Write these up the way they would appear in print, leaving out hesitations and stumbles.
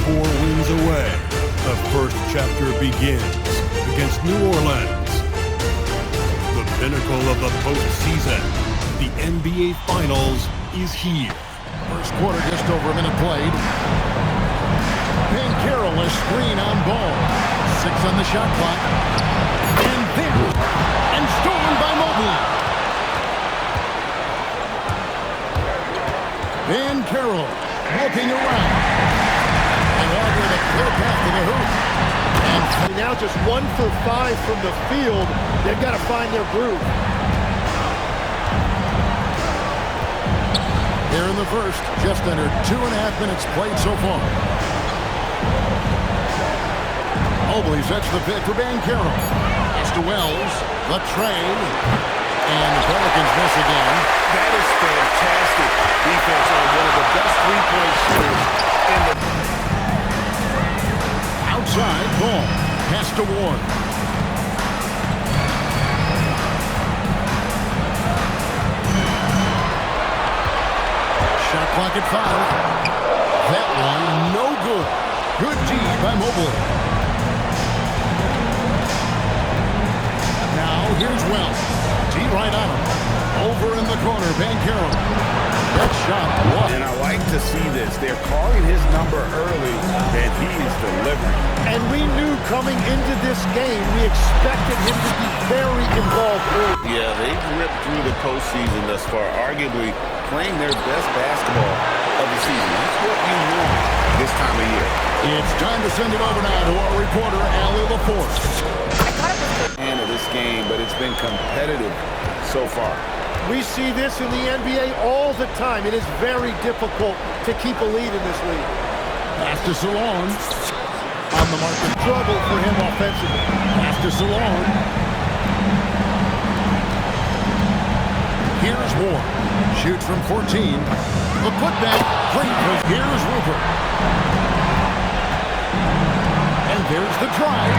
4 wins away. The first chapter begins against New Orleans. The pinnacle of the postseason, the NBA Finals, is here. First quarter, just over a minute played. Carroll, a screen on ball. 6 on the shot clock. And there, and stolen by Mobley. Van Carroll looking around. And over the clear path to the hoop. And now just 1 for 5 from the field. They've got to find their groove. Here in the first, just under 2.5 minutes played so far. Mobley sets the pick for Van Carroll. It's to Wells, the trade, and the Pelicans miss again. That is fantastic defense on one of the best three-point shooters in the... Outside ball, pass to Ward. Shot clock at 5. That one, no good. Good D by Mobley. Now here's Wells. D right on him. Over in the corner, Van Carroll. That shot, what? And I like to see this. They're calling his number early, and he is delivering. And we knew coming into this game, we expected him to be very involved early. Yeah, they've ripped through the postseason thus far, arguably playing their best basketball of the season. That's what you want this time of year. It's time to send it over now to our reporter, Allie LaForce. End of this game, but it's been competitive so far. We see this in the NBA all the time. It is very difficult to keep a lead in this league. Pass to Salon. On the mark, Trouble for him offensively. pass to Salon. Here's Ward. Shoots from 14. The putback. Here's Rupert. And there's the drive.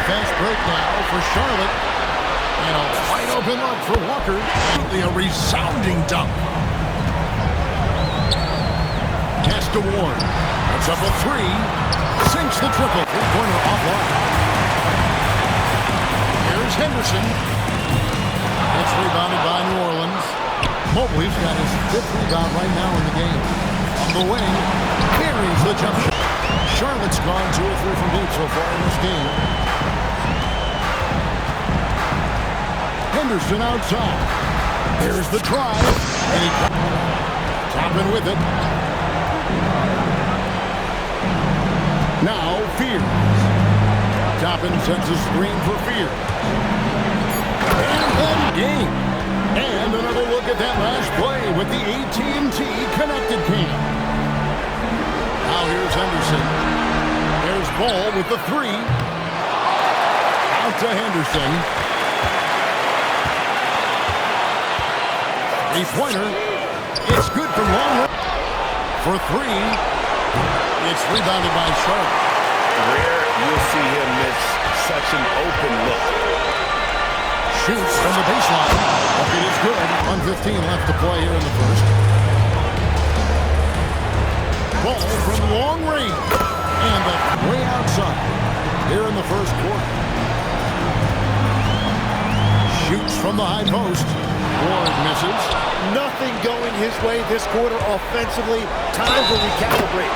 Fast break now for Charlotte. And a wide open look for Walker. A resounding dunk. Pass to Ward. That's up a 3. Sinks the triple. Three-pointer offline. Here's Henderson. It's rebounded by New Orleans. Mobley's got his 5th rebound right now in the game. On the wing, carries the jump shot. Charlotte's gone 2 or 3 from deep so far in this game. Henderson outside. Here's the drive. And he Toppin with it. Now Fears. Toppin sets a screen for Fears. And then game. And another look at that last play with the AT&T connected cam. Now here's Henderson. There's Ball with the 3. Out to Henderson. 3-pointer. It's good from long. For 3. It's rebounded by Charlotte. Rare you'll see him miss such an open look. Shoots from the baseline. It is good. 1:15 left to play here in the first. Ball from long range. And the way outside here in the first quarter. Shoots from the high post. Ward misses. Nothing going his way this quarter offensively. Time to recalibrate.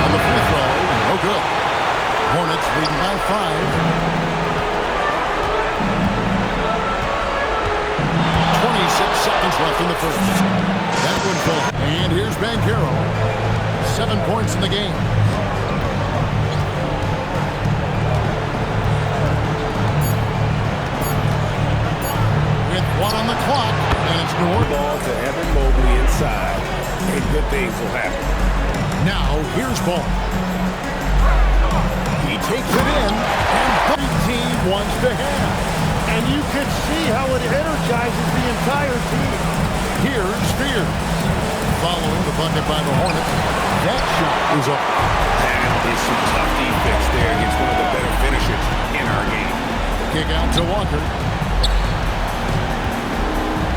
On the free throw, no good. Hornets leading by 5. 26 seconds left in the first. That one fell. And here's Van Carroll. 7 points in the game. With 1 on the clock, and it's North. Ball to Evan Mobley inside, and good things will happen. Now, here's Ball. He takes it in, and the team wants to have. And you can see how it energizes the entire team. Here's Spears. Following the bucket by the Hornets. That shot is up. That is some tough defense there against one of the better finishers in our game. Kick out to Walker.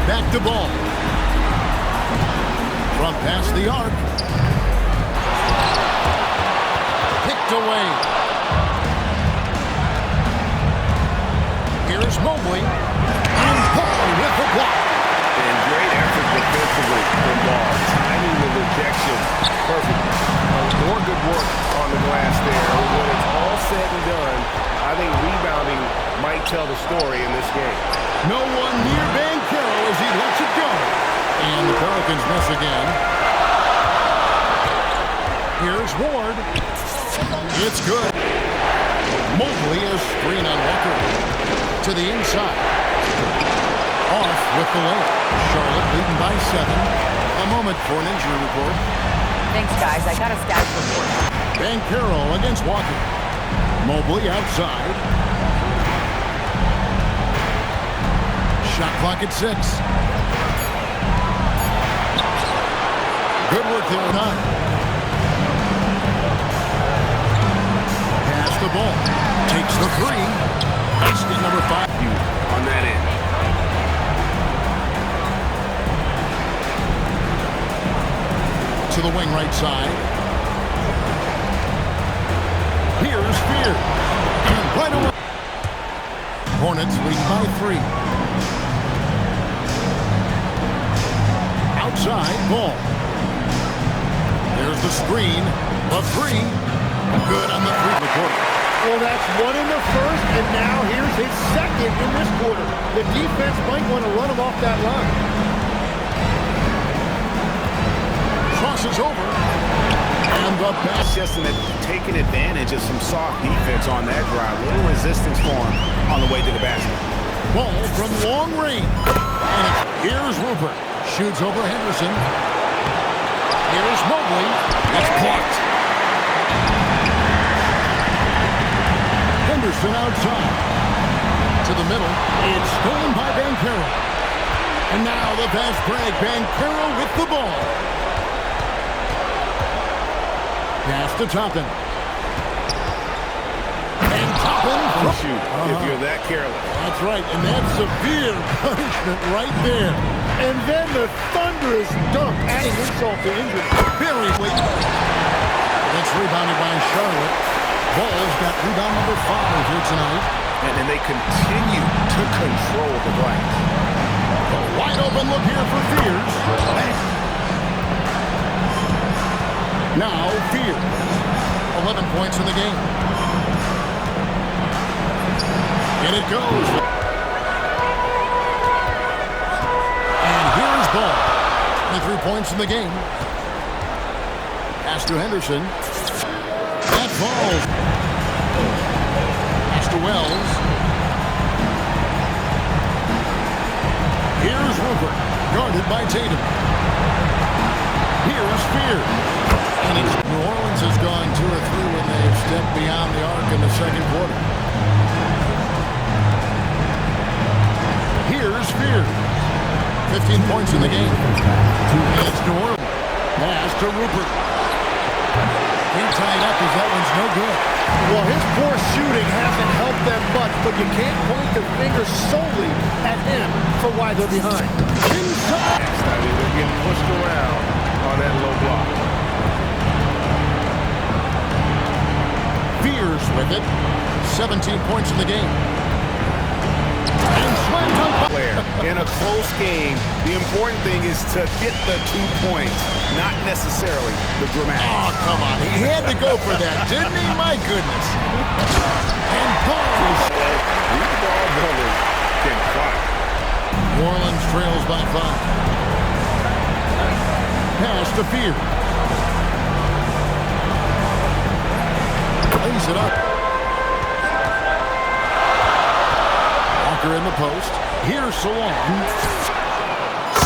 Back to Ball. From past the arc. Picked away. Here's Mobley. And Paul with the block. And great effort defensively from Ball. Timing the rejection perfect. More good work on the glass there. When it's all said and done, I think rebounding might tell the story in this game. No one near Banchero as he lets it go. And the Pelicans miss again. Here's Ward. It's good. Mobley is screen on Walker. To the inside. Off with the layup. Charlotte leading by 7. A moment for an injury report. Thanks, guys. I got a status report. Banchero against Walker. Mobley outside. Shot clock at 6. Good work there, Nunn. Pass the ball. Takes the 3. Basket number 5. On that end. To the wing right side. Here's Fear. And right away. Hornets lead by 3. Outside ball. There's the screen. A 3. Good on the 3-quarter. Well, that's one in the first, and now here's his second in this quarter. The defense might want to run him off that line. Crosses over. And the pass. Just taking advantage of some soft defense on that drive. Little resistance for him on the way to the basket. Ball from long range. And here's Rupert. Shoots over Henderson. Here's Mobley. It's blocked. Henderson outside. To the middle. It's stolen by Banchero. And now the fast break. Banchero with the ball. Pass to Toppin. And Toppin. Shoot, if you're that careless. That's right, and that's severe punishment right there. And then the thunderous dunk, adding insult to injury. Very late. That's rebounded by Charlotte. Ball's got rebound number 5 here tonight. And they continue to control the glass. A wide open look here for Fears. Now Fear. 11 points in the game. And it goes. And here's Ball. 23 points in the game. Pass to Henderson. That falls. Pass to Wells. Here's Rupert. Guarded by Tatum. Here's Fear. And it's New Orleans has gone 2 or 3 when they've stepped beyond the arc in the second quarter. Here's Fear. 15 points in the game. And it's New Orleans. Pass to Rupert. Can't tie it up as that one's no good. Well, his poor shooting hasn't helped them much, but you can't point the finger solely at him for why they're behind. Inside. I mean, they're getting pushed around on that low block. Fears with it. 17 points in the game. And slam dunk. In a close game, the important thing is to get the 2 points, not necessarily the dramatic. Oh, come on. He had to go for that, didn't he? My goodness. And Paul. These ball brothers can fight. New Orleans trails by 5. Pass to Fear. Lays it up. Walker in the post. Here's Salon.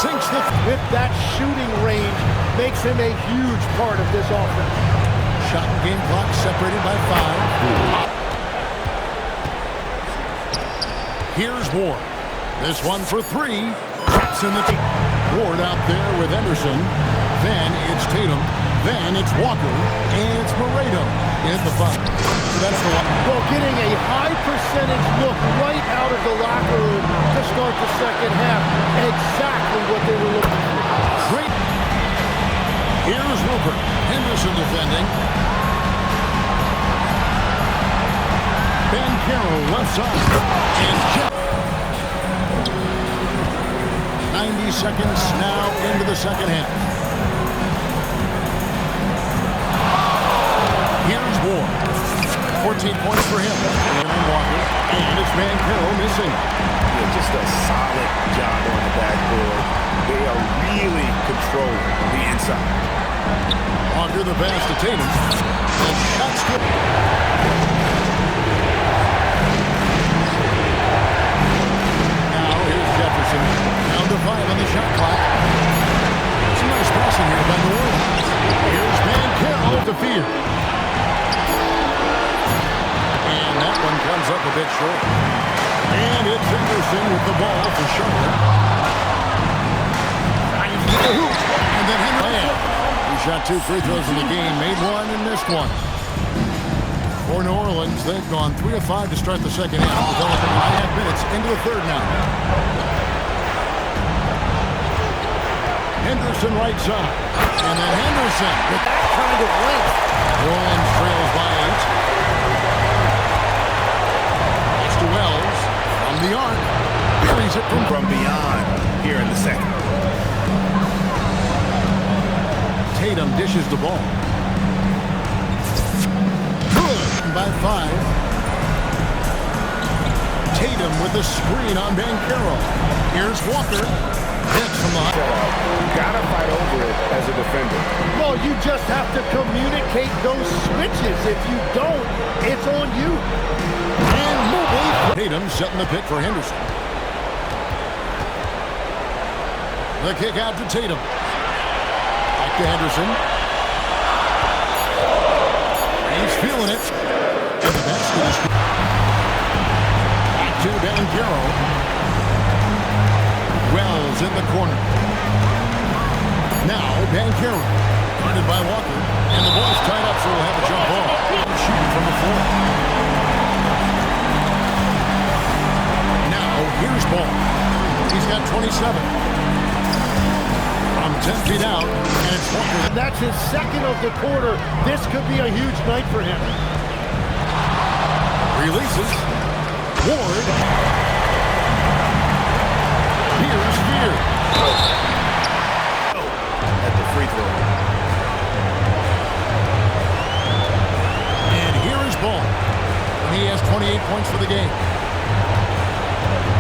Sinks the... With that shooting range, makes him a huge part of this offense. Shot and game clock separated by 5. Here's Ward. This one for 3. Taps in the... Ward out there with Henderson. Then it's Tatum. Then it's Walker. And it's Moreto in the 5. So that's the one. Well, getting a high percentage look right out of the locker room to start the second half. Exactly what they were looking for. Great. Here's Rupert. Henderson defending. Ben Carroll left side. And Jeff. 90 seconds now into the second half. Here's Ward. 14 points for him. Aaron Walker. And it's Van Carroll missing. Yeah, just a solid job on the backboard. They are really controlling the inside. Walker the pass to Tatum. And shots good. Now here's Jefferson. Down to 5 on the shot clock. Some nice passing here by New Orleans. Here's Van Carroll at the field. And that one comes up a bit short. And it's Henderson with the ball for Charlotte. And then Henry. He shot 2 free throws in the game, made 1 and missed 1. For New Orleans, they've gone 3 of 5 to start the second half, developing 9.5 minutes into the third now. Henderson right side. And then Henderson with that kind of length. New Orleans trails by 8. It's to Wells from the arc. Buries it from beyond here in the second. Tatum dishes the ball. Good by 5. Tatum with the screen on Ben Carroll. Here's Walker. Hits from the high. Gotta fight over it as a defender. Well, you just have to communicate those switches. If you don't, it's on you. And Mobley. Tatum setting the pick for Henderson. The kick out to Tatum. Back to Henderson. He's feeling it. And the basket is back to Ben Carroll. Wells in the corner. Now Ben Carroll. Guarded by Walker. And the ball's tied up, so we'll have a jump ball. Shooting from the floor. Now here's Ball. He's got 27. From 10 feet out, and it's Walker. And that's his second of the quarter. This could be a huge night for him. Releases. Ward. Here's Fear. At the free throw. And here is Ball. And he has 28 points for the game.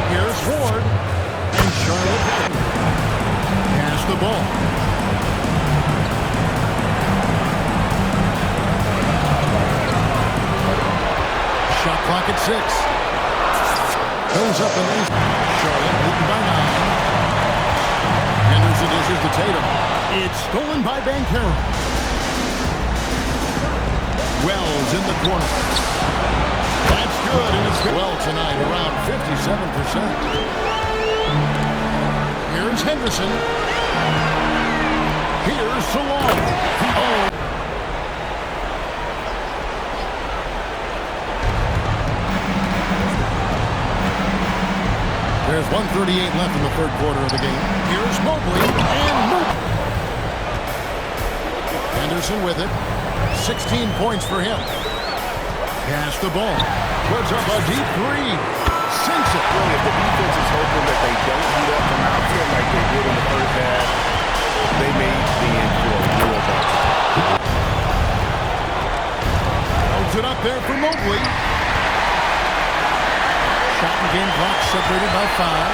Here's Ward. And Charlotte. Pass the ball. Shot clock at 6. Goes up and in. Charlotte leading by 9. Henderson dishes to Tatum. It's stolen by Ben Carroll. Wells in the corner. That's good, and it's well tonight, around 57%. Here's Henderson. Here's Salon. Oh. There's 1:38 left in the third quarter of the game. Here's Mobley, and Mobley. Henderson with it. 16 points for him. Pass the ball. Puts up a deep 3. Sinks it. Really, if the defense is hoping that they don't heat up from out here like they did in the first half, they may be in for a real bounce. Holds it up there for Mobley. Shot and game clock separated by 5.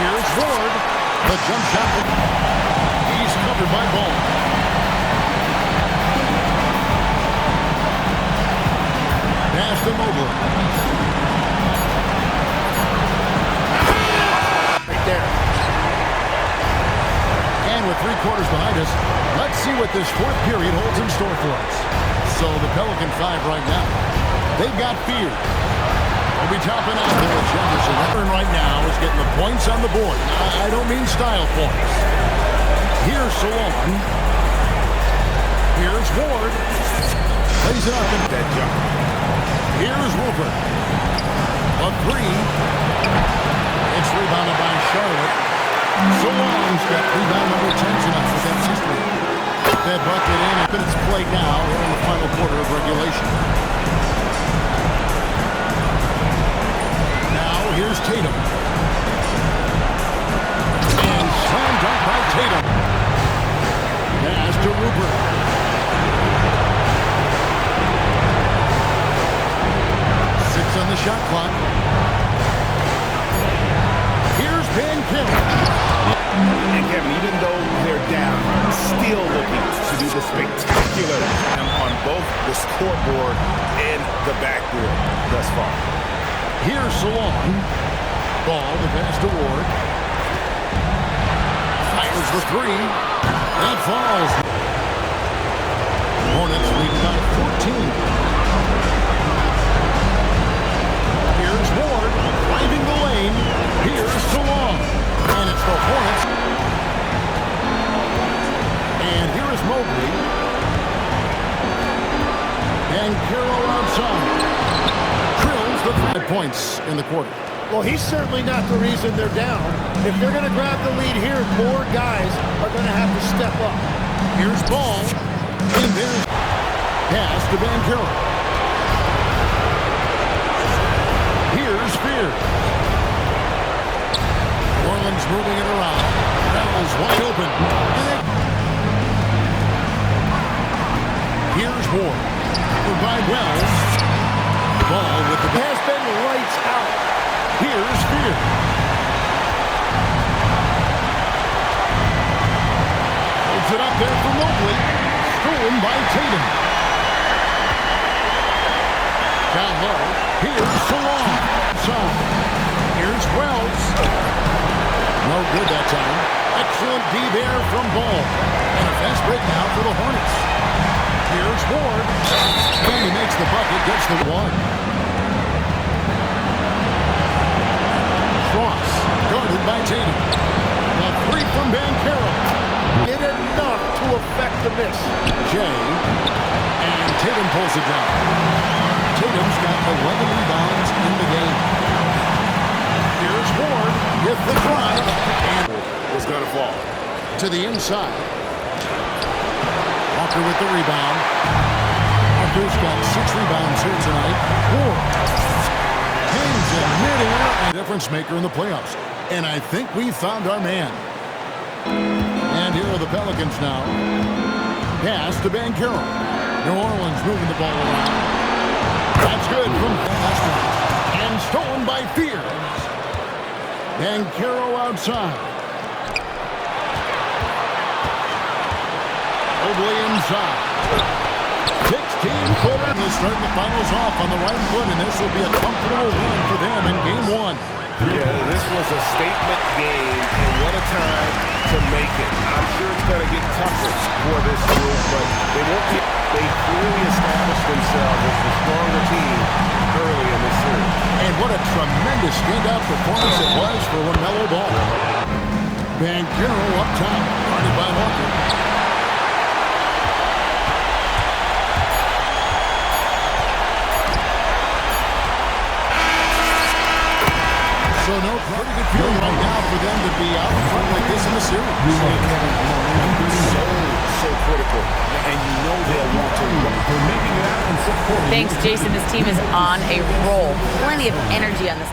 Here's Ward. The jump shot. He's covered by Ball. Pass to Mobley. Right there. And with 3 quarters behind us, let's see what this fourth period holds in store for us. So the Pelican 5 right now. They've got Fear. We'll be topping out there with Jefferson. Everton right now is getting the points on the board. I don't mean style points. Here's Salon. Here's Ward. Lays it up in that jump. Here's Rupert. A 3. It's rebounded by Charlotte. Salon's got rebound number 10 tonight with that system. that bucket in. Minutes played now in the final quarter of regulation. Now here's Tatum. And slam dunk by Tatum. Pass to Rupert. On the shot clock. Here's Van Carroll. And Kevin, even though they're down, still looking to do the spectacular on both the scoreboard and the backboard thus far. Here's Salon. Ball, the pass to Ward. Fires the three. That falls. Hornets lead by 14. Ward driving the lane. Here's Salon. And it's the Hornets. And here is Mobley. And Carroll outside. Drills the 5 points in the quarter. Well, he's certainly not the reason they're down. If they're going to grab the lead here, more guys are going to have to step up. Here's Ball. And there's pass to Van Carroll. Spears. Orland's moving it around. Bell's wide open. Here's Ward. By Wells. Ball with the has been lights out. Here's Spears. Holds it up there for Mobley. Stolen by Tatum. Down low. Here's Salon. Here's Wells. No good that time. Excellent D there from Ball. And a fast break now for the Hornets. Here's Ward. And he makes the bucket, gets the one. Cross, guarded by Tatum. A three from Van Carroll. Did enough to affect the miss. Jay. And Tatum pulls it down. Tatum's got 11 rebounds in the game. Here's Ward with the drive. And it's going to fall. To the inside. Walker with the rebound. Walker's got 6 rebounds here tonight. Ward hangs in midair. A difference maker in the playoffs. And I think we found our man. And here are the Pelicans now. Pass to Van Carroll. New Orleans moving the ball around. That's good from Boston. And stolen by Fears. Van Carroll outside. Mobley inside. 16-footer. They'll start the finals off on the right foot, and this will be a comfortable win for them in Game 1. Yeah, this was a statement game, and what a time to make it. I'm sure it's going to get tougher for this group, but they clearly established themselves as the stronger team early in this series. And what a tremendous standout performance it was for LaMelo Ball. Van Carroll up top, guarded by Walker. So no pretty good feeling right now for them to be out in front like this in the series. So critical, and you know they'll want to for making it out and supporting. Thanks, Jason. This team is on a roll. Plenty of energy on this.